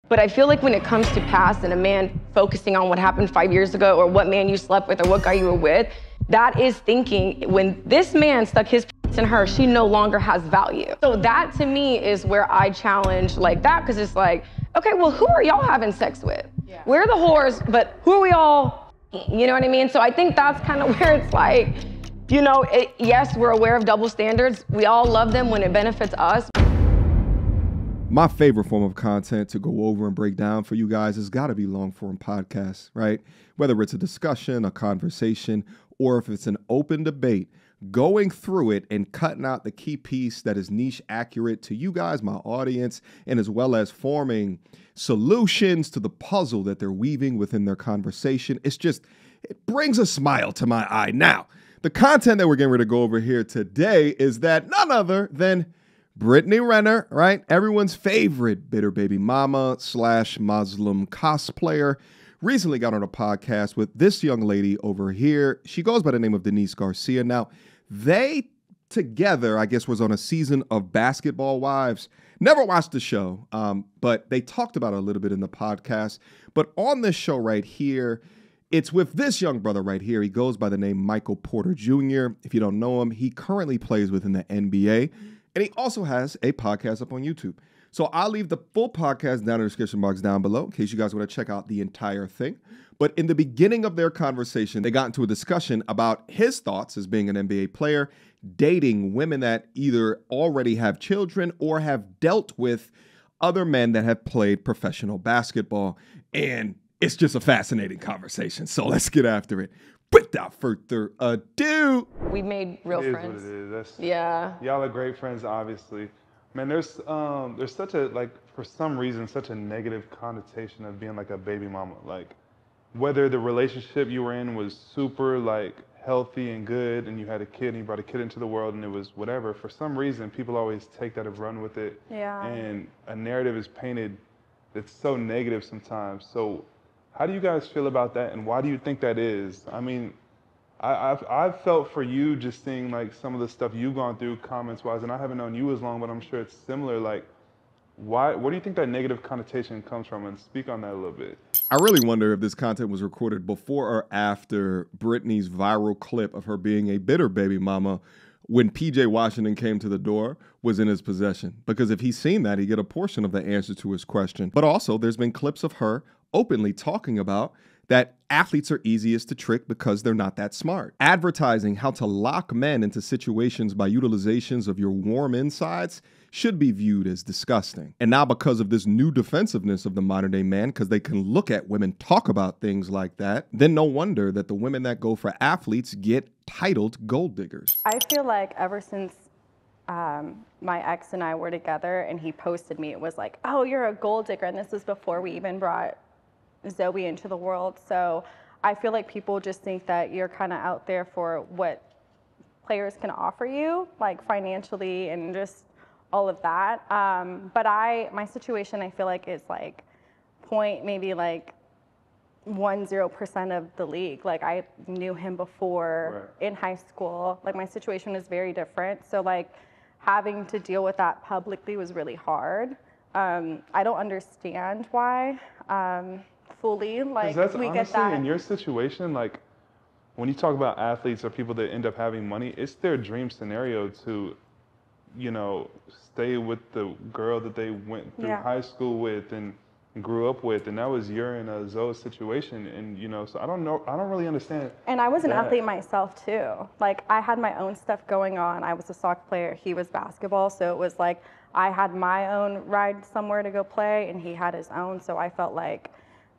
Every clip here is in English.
But I feel like when it comes to past and a man focusing on what happened 5 years ago or what man you slept with or what guy you were with, that is thinking when this man stuck his in her, she no longer has value. So that to me is where I challenge like that, because it's like, okay, well, who are y'all having sex with? Yeah. We're the whores, but who are we all? You know what I mean? So I think that's kind of where it's like, you know, yes, we're aware of double standards. We all love them when it benefits us. My favorite form of content to go over and break down for you guys has got to be long form podcasts, right? Whether it's a discussion, a conversation, or if it's an open debate, going through it and cutting out the key piece that is niche accurate to you guys, my audience, and as well as forming solutions to the puzzle that they're weaving within their conversation. It brings a smile to my eye. Now, the content that we're getting ready to go over here today is that none other than Brittany Renner, right? Everyone's favorite bitter baby mama / Muslim cosplayer, recently got on a podcast with this young lady over here. She goes by the name of Denise Garcia. Now, they together, I guess, was on a season of Basketball Wives. Never watched the show, but they talked about it a little bit in the podcast. But on this show right here, it's with this young brother right here. He goes by the name Michael Porter Jr. If you don't know him, he currently plays within the NBA. And he also has a podcast up on YouTube. So I'll leave the full podcast down in the description box down below in case you guys want to check out the entire thing. But in the beginning of their conversation, they got into a discussion about his thoughts as being an NBA player, dating women that either already have children or have dealt with other men that have played professional basketball. And it's just a fascinating conversation. So let's get after it. Without further ado, we made real friends. What it is. Yeah. Y'all are great friends, obviously. Man, there's such a, like, for some reason, such a negative connotation of being like a baby mama. Like, whether the relationship you were in was super like healthy and good, and you had a kid and you brought a kid into the world and it was whatever. For some reason, people always take that and run with it. Yeah. And a narrative is painted that's so negative sometimes. So, how do you guys feel about that, and why do you think that is? I mean, I've felt for you just seeing like some of the stuff you've gone through comments-wise, and I haven't known you as long, but I'm sure it's similar. Like, where do you think that negative connotation comes from? And speak on that a little bit. I really wonder if this content was recorded before or after Brittany's viral clip of her being a bitter baby mama when PJ Washington came to the door was in his possession. Because if he's seen that, he'd get a portion of the answer to his question. But also, there's been clips of her openly talking about that athletes are easiest to trick because they're not that smart. Advertising how to lock men into situations by utilizations of your warm insides should be viewed as disgusting. And now because of this new defensiveness of the modern day man, because they can look at women talk about things like that, then no wonder that the women that go for athletes get titled gold diggers. I feel like ever since my ex and I were together and he posted me, it was like, oh, you're a gold digger. And this was before we even brought Zoe into the world. So I feel like people just think that you're kind of out there for what players can offer you, like financially and just all of that. But my situation, I feel like is like maybe like 10% of the league. Like I knew him before in high school. Like my situation is very different. So like having to deal with that publicly was really hard. I don't understand why. Fully, like that's we honestly, get that. In your situation, like when you talk about athletes or people that end up having money, it's their dream scenario to, you know, stay with the girl that they went through high school with and grew up with, and that was your and Zoe's situation, and you know, so I don't really understand. And I was an athlete myself too. Like I had my own stuff going on. I was a soccer player, he was basketball, so it was like I had my own ride somewhere to go play, and he had his own. So I felt like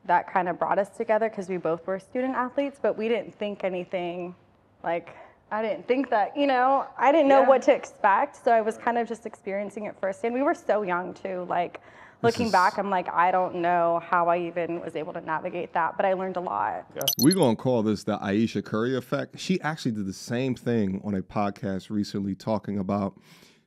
that kind of brought us together because we both were student athletes, but we didn't think anything, like, I didn't think that, you know, I didn't know what to expect. So I was kind of just experiencing it first. And we were so young too. Like looking back, I'm like, I don't know how I even was able to navigate that, but I learned a lot. We're going to call this the Aisha Curry effect. She actually did the same thing on a podcast recently talking about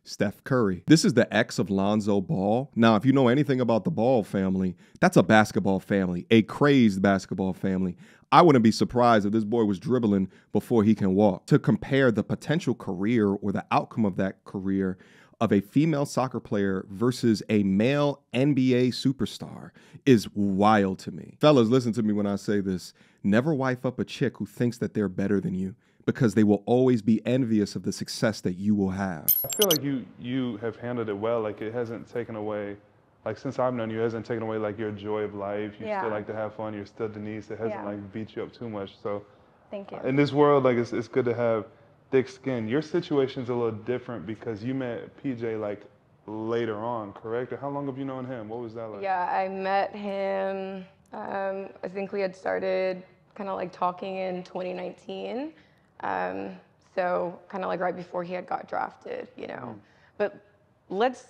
Steph Curry. This is the ex of Lonzo Ball. Now, if you know anything about the Ball family, that's a basketball family, a crazed basketball family. I wouldn't be surprised if this boy was dribbling before he can walk. To compare the potential career or the outcome of that career of a female soccer player versus a male NBA superstar is wild to me. Fellas, listen to me when I say this. Never wife up a chick who thinks that they're better than you, because they will always be envious of the success that you will have. I feel like you have handled it well. Like, it hasn't taken away, like, since I've known you, it hasn't taken away like your joy of life. You still like to have fun. You're still Denise. It hasn't like beat you up too much. So thank you. In this world, like, it's good to have thick skin. Your situation's a little different because you met PJ like later on, correct? Or how long have you known him? What was that like? Yeah, I met him, I think we had started kind of like talking in 2019. So kind of like right before he had got drafted, you know. But let's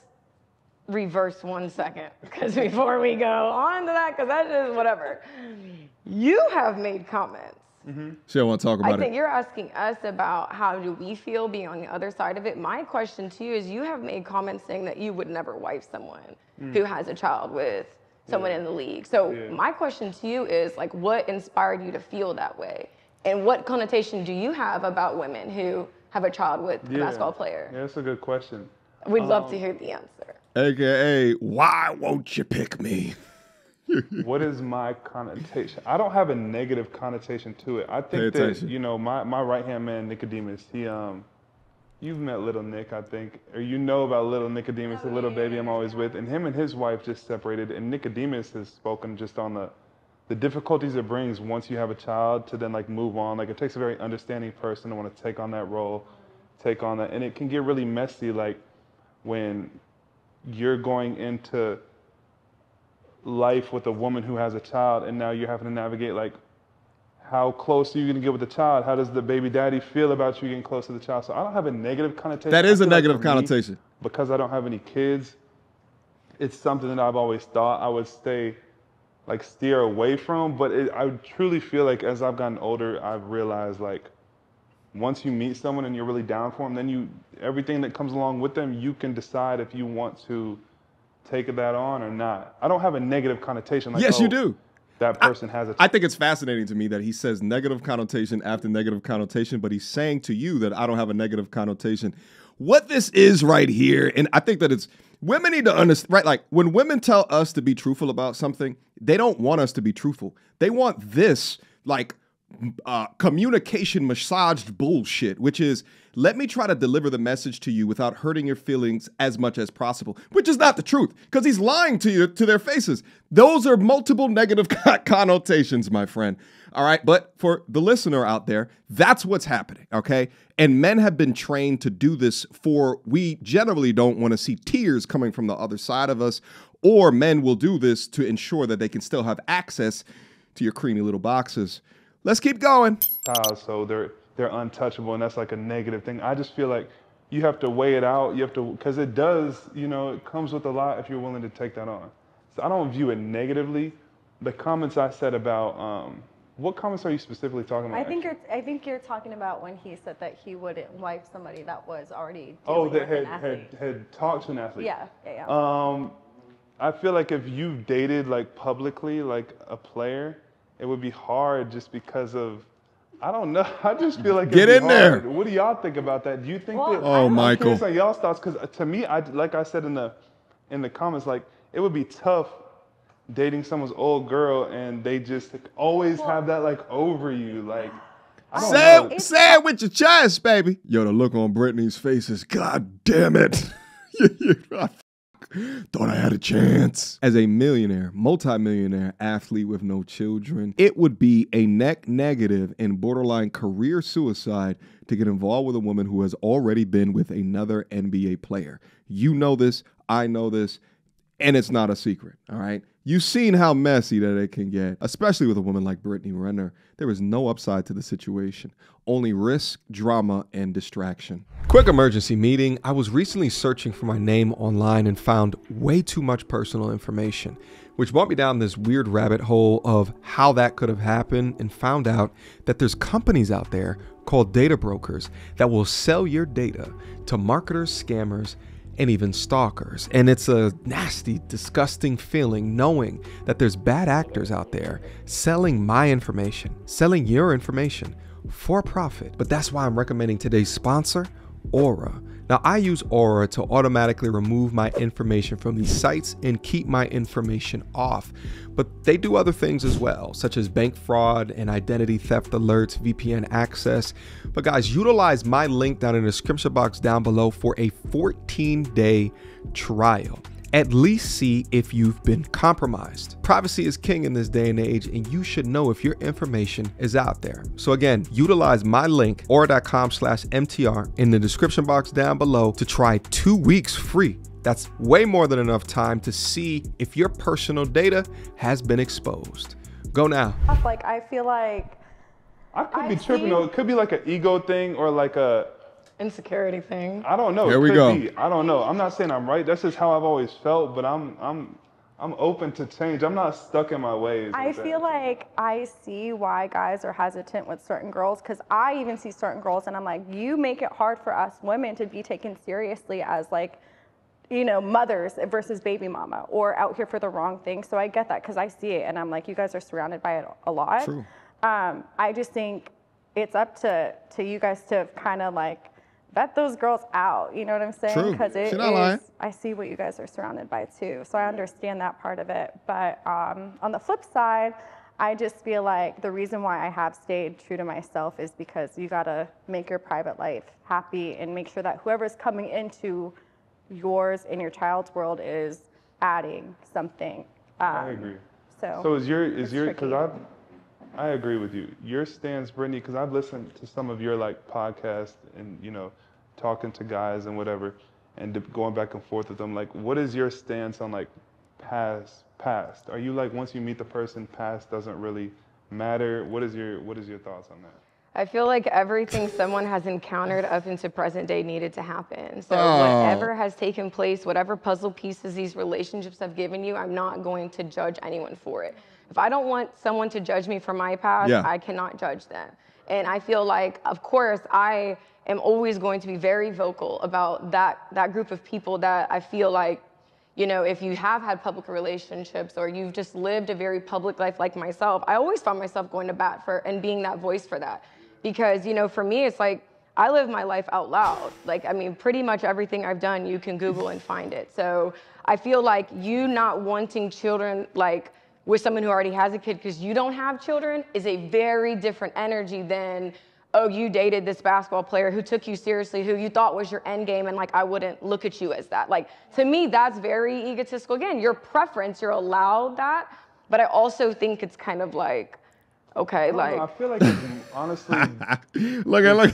reverse 1 second, because before we go on to that, because that's just whatever. You have made comments. She don't want to talk about it. I think you're asking us about how do we feel being on the other side of it. My question to you is, you have made comments saying that you would never wife someone who has a child with someone in the league. So my question to you is, like, what inspired you to feel that way? And what connotation do you have about women who have a child with a basketball player? Yeah, that's a good question. We'd love to hear the answer. AKA, why won't you pick me? What is my connotation? I don't have a negative connotation to it. I think that, you know, my right-hand man, Nicodemus, you've met little Nick, I think, or you know about little Nicodemus, the little baby I'm always with, and him and his wife just separated, and Nicodemus has spoken just on the difficulties it brings once you have a child to then like move on. Like, it takes a very understanding person to want to take on that role, and it can get really messy, like when you're going into life with a woman who has a child, and now you're having to navigate, like, how close are you going to get with the child? How does the baby daddy feel about you getting close to the child? So I don't have a negative connotation. That is a negative connotation. Because I don't have any kids, it's something that I've always thought I would steer away from. But I truly feel like as I've gotten older, I've realized, like, once you meet someone and you're really down for them, then everything that comes along with them, you can decide if you want to take that on or not. I don't have a negative connotation. Like, yes, you do. That person has a... I think it's fascinating to me that he says negative connotation after negative connotation, but he's saying to you that I don't have a negative connotation. What this is right here, and I think that it's... Women need to understand, right? Like, when women tell us to be truthful about something, they don't want us to be truthful. They want this, like, communication massaged bullshit, which is, let me try to deliver the message to you without hurting your feelings as much as possible, which is not the truth, because he's lying to you, to their faces. Those are multiple negative connotations, my friend. All right. But for the listener out there, that's what's happening. Okay. And men have been trained to do this we generally don't want to see tears coming from the other side of us, or men will do this to ensure that they can still have access to your creamy little boxes. Let's keep going. So they're untouchable, and that's like a negative thing. I just feel like you have to weigh it out. You have to, because it does, you know, it comes with a lot if you're willing to take that on. So I don't view it negatively. The comments I said about, what comments are you specifically talking about? I think you're talking about when he said that he wouldn't wife somebody that was already that with an athlete. had talked to an athlete. Yeah. I feel like if you've dated like publicly, like a player, it would be hard just because of, I don't know. I just feel like get in there. What do y'all think about that? Do you think that? Oh, Michael. I'm curious on y'all's thoughts, because to me, like I said in the comments, like, it would be tough dating someone's old girl and they just always have that like over you, like. Say it with your chest, baby. Yo, the look on Brittany's face is, God damn it. Thought I had a chance. As a millionaire, multimillionaire athlete with no children, it would be a net negative and borderline career suicide to get involved with a woman who has already been with another NBA player. You know this, I know this, and it's not a secret, all right? You've seen how messy that it can get, especially with a woman like Brittany Renner. There is no upside to the situation, only risk, drama, and distraction. Quick emergency meeting. I was recently searching for my name online and found way too much personal information, which brought me down this weird rabbit hole of how that could have happened, and found out that there's companies out there called data brokers that will sell your data to marketers, scammers, and even stalkers. And it's a nasty, disgusting feeling knowing that there's bad actors out there selling my information, selling your information for profit. But that's why I'm recommending today's sponsor, Aura. Now, I use Aura to automatically remove my information from these sites and keep my information off. But they do other things as well, such as bank fraud and identity theft alerts, VPN access. But guys, utilize my link down in the description box down below for a 14-day trial. At least see if you've been compromised. Privacy is king in this day and age, and you should know if your information is out there. So again, utilize my link, aura.com/MTR, in the description box down below to try 2 weeks free. That's way more than enough time to see if your personal data has been exposed. Go now. Like, I feel like I could be tripping though. It could be like an ego thing or like a insecurity thing. I don't know. Here we go. I don't know. I'm not saying I'm right. That's just how I've always felt, but I'm open to change. I'm not stuck in my ways. I feel like I see why guys are hesitant with certain girls, because I even see certain girls and I'm like, you make it hard for us women to be taken seriously as, like, you know, mothers versus baby mama, or out here for the wrong thing. So I get that, because I see it and I'm like, you guys are surrounded by it a lot. True. I just think it's up to you guys to kind of like vet those girls out, you know what I'm saying? Because it is, I see what you guys are surrounded by too. So I understand that part of it. But on the flip side, I just feel like the reason why I have stayed true to myself is because you gotta make your private life happy and make sure that whoever's coming into yours and your child's world is adding something. I agree. So is your, because I agree with you. Your stance, Brittany, because I've listened to some of your like podcasts and, you know, talking to guys and whatever, and going back and forth with them. Like, what is your stance on like past? Are you like, once you meet the person, past doesn't really matter? What is your thoughts on that? I feel like everything someone has encountered up into present day needed to happen. So whatever has taken place, whatever puzzle pieces these relationships have given you, I'm not going to judge anyone for it. If I don't want someone to judge me for my past, I cannot judge them. And I feel like, of course, I am always going to be very vocal about that group of people that I feel like, you know, if you have had public relationships or you've just lived a very public life like myself, I always found myself going to bat for and being that voice for that. Because, you know, for me, it's like, I live my life out loud. Like, I mean, pretty much everything I've done, you can Google and find it. So I feel like you not wanting children, like, with someone who already has a kid because you don't have children is a very different energy than, oh, you dated this basketball player who took you seriously, who you thought was your end game, and like, I wouldn't look at you as that. Like, to me, that's very egotistical. Again, your preference, you're allowed that, but I also think it's kind of like, okay, like. I feel like it's honestly. Look,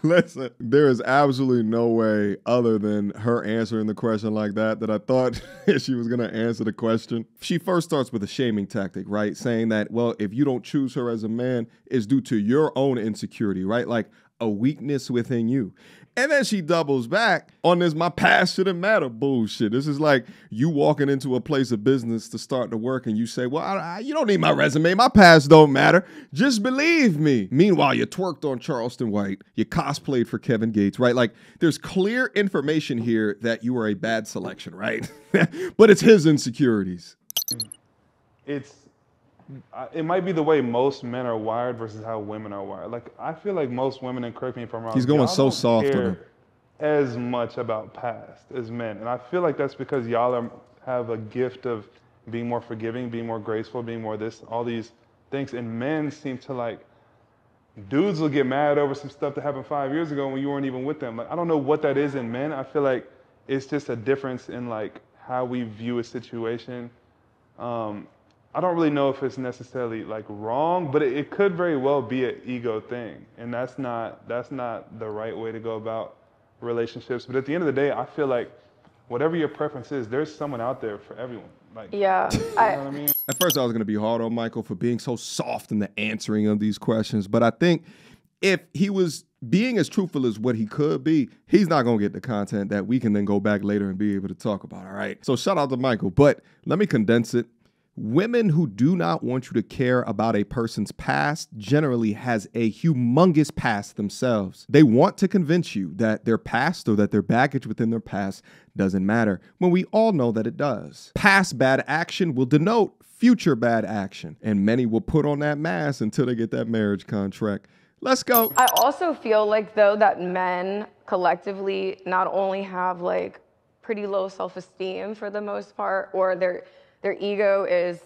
listen, there is absolutely no way other than her answering the question like that I thought she was going to answer the question. She first starts with a shaming tactic, right? Saying that, well, if you don't choose her as a man, it's due to your own insecurity, right? Like a weakness within you. And then she doubles back on this, my past shouldn't matter bullshit. This is like you walking into a place of business to start to work and you say, well, you don't need my resume. My past don't matter. Just believe me. Meanwhile, you twerked on Charleston White. You cosplayed for Kevin Gates, right? Like there's clear information here that you are a bad selection, right? But it's his insecurities. It might be the way most men are wired versus how women are wired. Like, I feel like most women, and correct me if I'm wrong, he's going so soft on him, as much about past as men. And I feel like that's because y'all have a gift of being more forgiving, being more graceful, being more this, all these things. And men seem to like, dudes will get mad over some stuff that happened 5 years ago when you weren't even with them. Like, I don't know what that is in men. I feel like it's just a difference in like how we view a situation. I don't really know if it's necessarily like wrong, but it could very well be an ego thing, and that's not the right way to go about relationships. But at the end of the day, I feel like whatever your preference is, there's someone out there for everyone. Like, yeah, you know what I mean? At first, I was going to be hard on Michael for being so soft in the answering of these questions, but I think if he was being as truthful as what he could be, he's not going to get the content that we can then go back later and be able to talk about, all right? So shout out to Michael, but let me condense it. Women who do not want you to care about a person's past generally has a humongous past themselves. They want to convince you that their past or that their baggage within their past doesn't matter, when we all know that it does. Past bad action will denote future bad action, and many will put on that mask until they get that marriage contract. Let's go. I also feel like, though, that men collectively not only have like pretty low self-esteem for the most part, or their ego is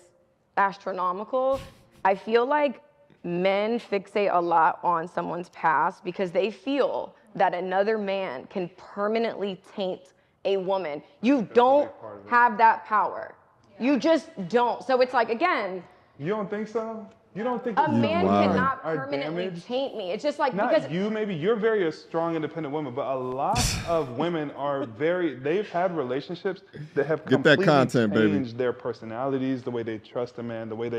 astronomical, I feel like men fixate a lot on someone's past because they feel that another man can permanently taint a woman. You don't have that power. You just don't. So it's like, again, You don't think so? You don't think a man Wow. cannot are permanently damaged? taint me. It's just like, Not because you, maybe you're very a strong, independent woman, but a lot of women are they've had relationships that have Get that completely content, baby. changed their personalities, the way they trust a man, the way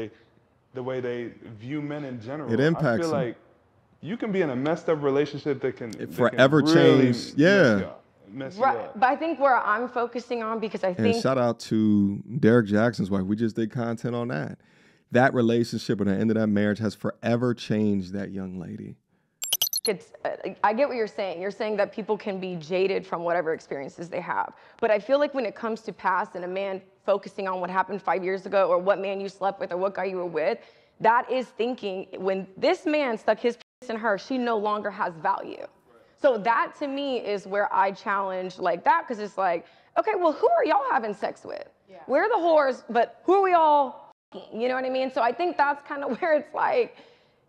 they view men in general. It impacts I feel them. like you can be in a messed up relationship that can forever really change. Yeah. mess you right, up. but I think where I'm focusing on, because I And think shout out to Derek Jackson's wife. We just did content on that. That relationship and the end of that marriage has forever changed that young lady. it's, I get what you're saying. You're saying that people can be jaded from whatever experiences they have. But I feel like when it comes to past and a man focusing on what happened 5 years ago or what man you slept with or what guy you were with, that is thinking when this man stuck his in her, she no longer has value. So that to me is where I challenge like that, because it's like, okay, well, who are y'all having sex with? Yeah. We're the whores, but who are we all f***ing? You know what I mean? So I think that's kind of where it's like,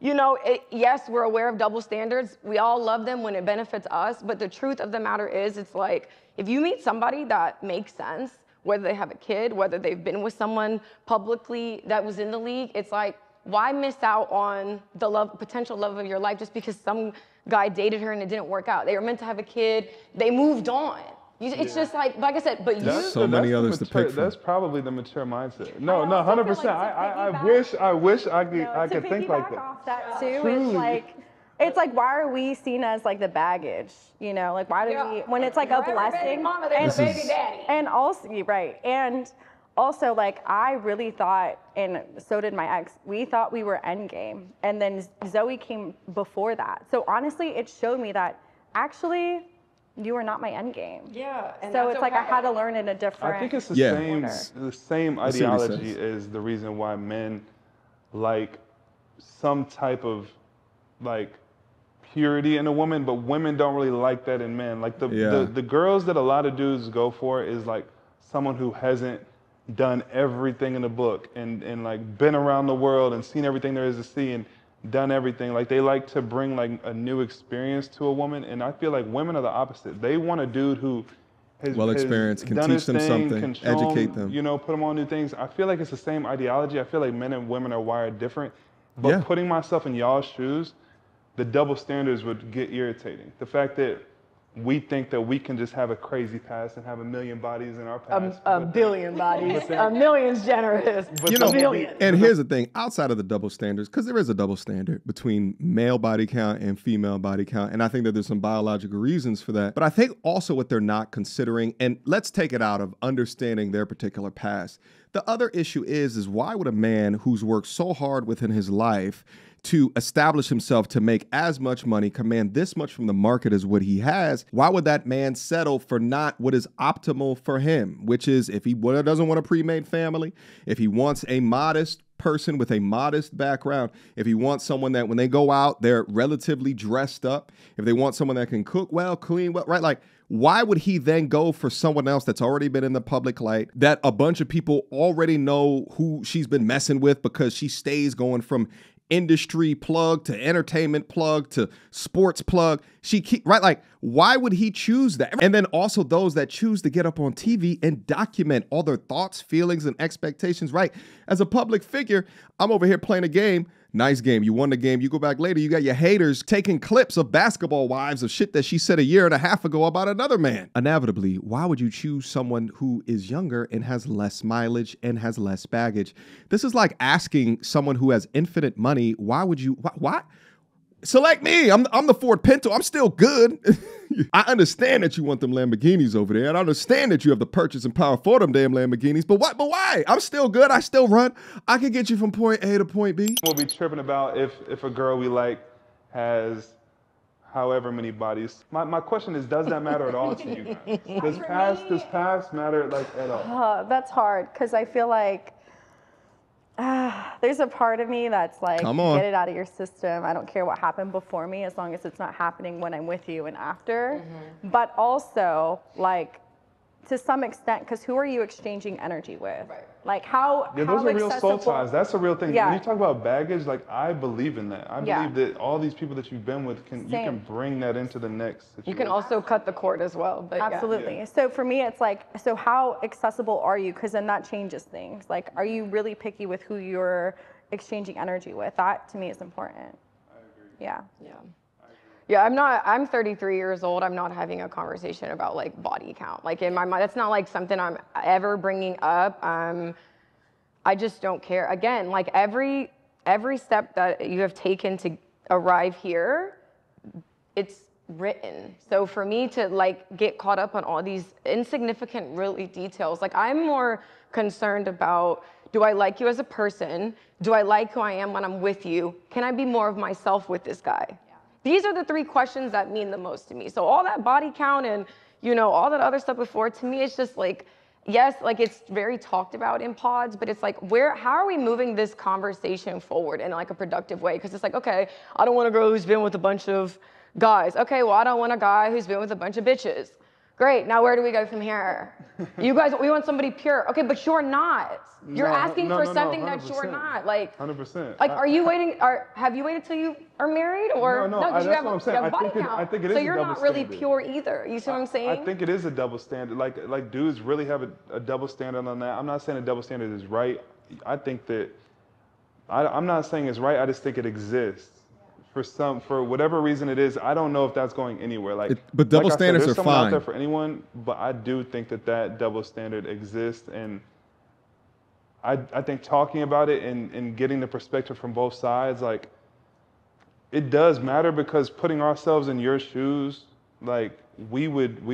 you know, yes, we're aware of double standards. We all love them when it benefits us. But the truth of the matter is, it's like, if you meet somebody that makes sense, whether they have a kid, whether they've been with someone publicly that was in the league, it's like, why miss out on the potential love of your life just because some guy dated her and it didn't work out? They were meant to have a kid. They moved on. It's just like I said, but That's you. So many the others to pick from. That's probably the mature mindset. No, I also feel 100%. like I wish I could to think like piggyback that. off that too, Truly. it's like, why are we seen as like the baggage? You know, like why do we, when it's like a blessing? Mama, there's a baby daddy. And also, right, and also like I really thought, and so did my ex, we thought we were endgame, and then Zoe came before that. So honestly, it showed me that actually you were not my endgame. Yeah. And So that's it's like I okay. had to learn in a different. I think it's the Yeah. same I see what he ideology says. is the reason why men like some type of like purity in a woman, but women don't really like that in men. Like the girls that a lot of dudes go for is like someone who hasn't done everything in the book and like been around the world and seen everything there is to see and done everything. Like they like to bring like a new experience to a woman, and I feel like women are the opposite. They want a dude who has Well experienced, can done teach his them thing, something, can show educate them. you know, put them on new things. I feel like it's the same ideology. I feel like men and women are wired different, but putting myself in y'all's shoes, the double standards would get irritating. The fact that we think that we can just have a crazy past and have a million bodies in our past. A billion bodies. A million's generous. You know, a million. and here's the thing, outside of the double standards, because there is a double standard between male body count and female body count, and I think that there's some biological reasons for that, but I think also what they're not considering, and let's take it out of understanding their particular past. The other issue is why would a man who's worked so hard within his life to establish himself to make as much money, command this much from the market as what he has, why would that man settle for not what is optimal for him? Which is, if he doesn't want a pre-made family, if he wants a modest person with a modest background, if he wants someone that when they go out, they're relatively dressed up, if they want someone that can cook well, clean well, right? Like, why would he then go for someone else that's already been in the public light, that a bunch of people already know who she's been messing with because she stays going from industry plug to entertainment plug to sports plug? Right? Like, why would he choose that? And then also those that choose to get up on TV and document all their thoughts, feelings, and expectations, right? As a public figure, I'm over here playing a game. Nice game. You won the game. You go back later, you got your haters taking clips of basketball wives of shit that she said a year and a half ago about another man. Inevitably, why would you choose someone who is younger and has less mileage and has less baggage? This is like asking someone who has infinite money, why? Select me. I'm the Ford Pinto. I'm still good. I understand that you want them Lamborghinis over there, and I understand that you have the purchasing power for them damn Lamborghinis, but what? But why? I'm still good. I still run. I can get you from point A to point B. We'll be tripping about if a girl we like has however many bodies. My question is, does that matter at all to you guys? Does past matter like at all? That's hard, because I feel like there's a part of me that's like, Come on. get it out of your system. I don't care what happened before me, as long as it's not happening when I'm with you and after. But also, like, to some extent, because who are you exchanging energy with? Right. Like, how Yeah, those how are real soul accessible- ties. That's a real thing. Yeah. When you talk about baggage, like, I believe in that. I Yeah. believe that all these people that you've been with, you can Same. bring that into the next situation. You can also cut the cord as well. But yeah. Absolutely. So for me, it's like, so how accessible are you? Because then that changes things. Like, are you really picky with who you're exchanging energy with? That to me is important. I agree. Yeah. Yeah. Yeah, I'm 33 years old. I'm not having a conversation about like body count. Like in my mind, that's not like something I'm ever bringing up. I just don't care. Again, like every step that you have taken to arrive here, it's written. So for me to like get caught up on all these insignificant really details, like I'm more concerned about, do I like you as a person? Do I like who I am when I'm with you? Can I be more of myself with this guy? These are the 3 questions that mean the most to me. So all that body count and, you know, all that other stuff before, to me, it's just like, yes, like it's very talked about in pods, but it's like, how are we moving this conversation forward in like a productive way? Because it's like, okay, I don't want a girl who's been with a bunch of guys. Okay, well, I don't want a guy who's been with a bunch of bitches. Great, now where do we go from here? You guys, we want somebody pure. Okay, but you're not. You're asking for something that you're not. Like, 100%. Like, are you waiting? Have you waited till you are married, or No, 'cause that's what I'm saying. You have body count. I think it is so a you're double not really standard. pure either. You see what I'm saying? I think it is a double standard. Like dudes really have a double standard on that. I'm not saying a double standard is right. I think that I'm not saying it's right. I just think it exists. For whatever reason it is, I don't know if that's going anywhere. But double like I said, standards there's are someone out fine. there for anyone, but I do think that double standard exists, and I think talking about it and getting the perspective from both sides, like, it does matter, because putting ourselves in your shoes, like, we would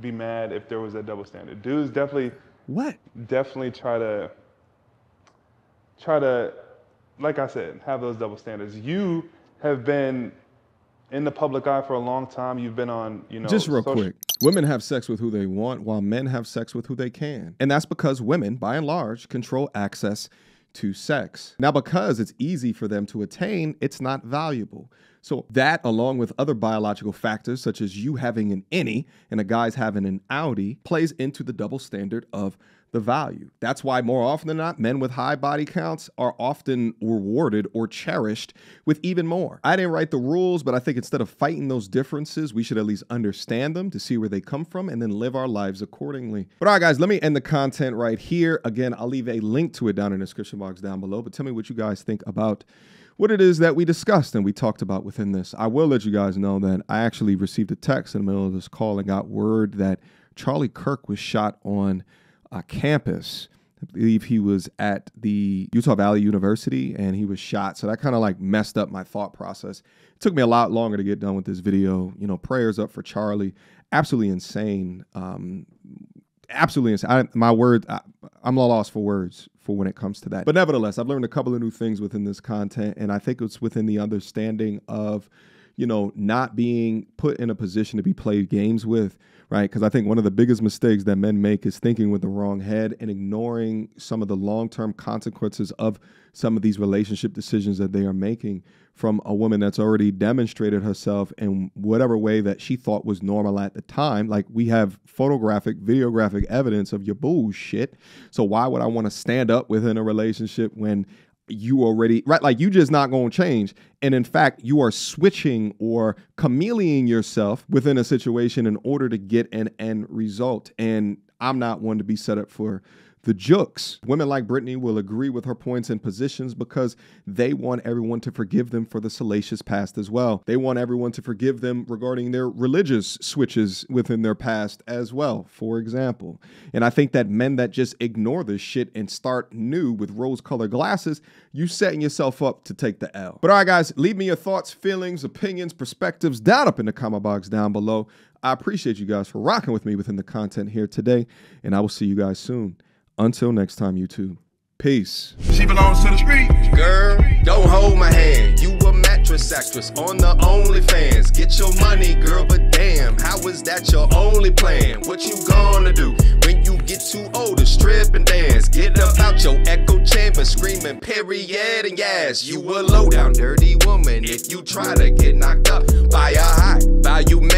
be mad if there was a double standard. Dudes definitely try to, like I said, have those double standards. You have been in the public eye for a long time. You've been on, you know. Just real quick. Women have sex with who they want, while men have sex with who they can. And that's because women, by and large, control access to sex. Now, because it's easy for them to attain, it's not valuable. So that, along with other biological factors, such as you having an innie and a guy's having an outie, plays into the double standard of the value. That's why more often than not, men with high body counts are often rewarded or cherished with even more. I didn't write the rules, but I think instead of fighting those differences, we should at least understand them to see where they come from and then live our lives accordingly. But all right, guys, let me end the content right here. Again, I'll leave a link to it down in the description box down below, but tell me what you guys think about what it is that we discussed and we talked about within this. I will let you guys know that I actually received a text in the middle of this call and got word that Charlie Kirk was shot on campus. I believe he was at the Utah Valley University and he was shot. So that kind of like messed up my thought process. It took me a lot longer to get done with this video. You know, prayers up for Charlie. Absolutely insane. Absolutely insane. I'm a lost for words for when it comes to that. But nevertheless, I've learned a couple of new things within this content, and I think it's within the understanding of, you know, not being put in a position to be played games with, right? Because I think one of the biggest mistakes that men make is thinking with the wrong head and ignoring some of the long-term consequences of some of these relationship decisions that they are making from a woman that's already demonstrated herself in whatever way that she thought was normal at the time. Like, we have photographic, videographic evidence of your bullshit. So why would I want to stand up within a relationship when you already, right? Like, you just not going to change. And in fact, you are switching or chameleoning yourself within a situation in order to get an end result. And I'm not one to be set up for the jokes. Women like Brittany will agree with her points and positions because they want everyone to forgive them for the salacious past as well. They want everyone to forgive them regarding their religious switches within their past as well, for example. And I think that men that just ignore this shit and start new with rose-colored glasses, you setting yourself up to take the L. But all right, guys, leave me your thoughts, feelings, opinions, perspectives down up in the comment box down below. I appreciate you guys for rocking with me within the content here today, and I will see you guys soon. Until next time, YouTube. Peace. She belongs to the street. Girl, don't hold my hand. You a match. actress on the OnlyFans. Get your money, girl, but damn, how is that your only plan? What you gonna do when you get too old to strip and dance? Get up out your echo chamber screaming period and yes. You a low down dirty woman if you try to get knocked up by a high value man.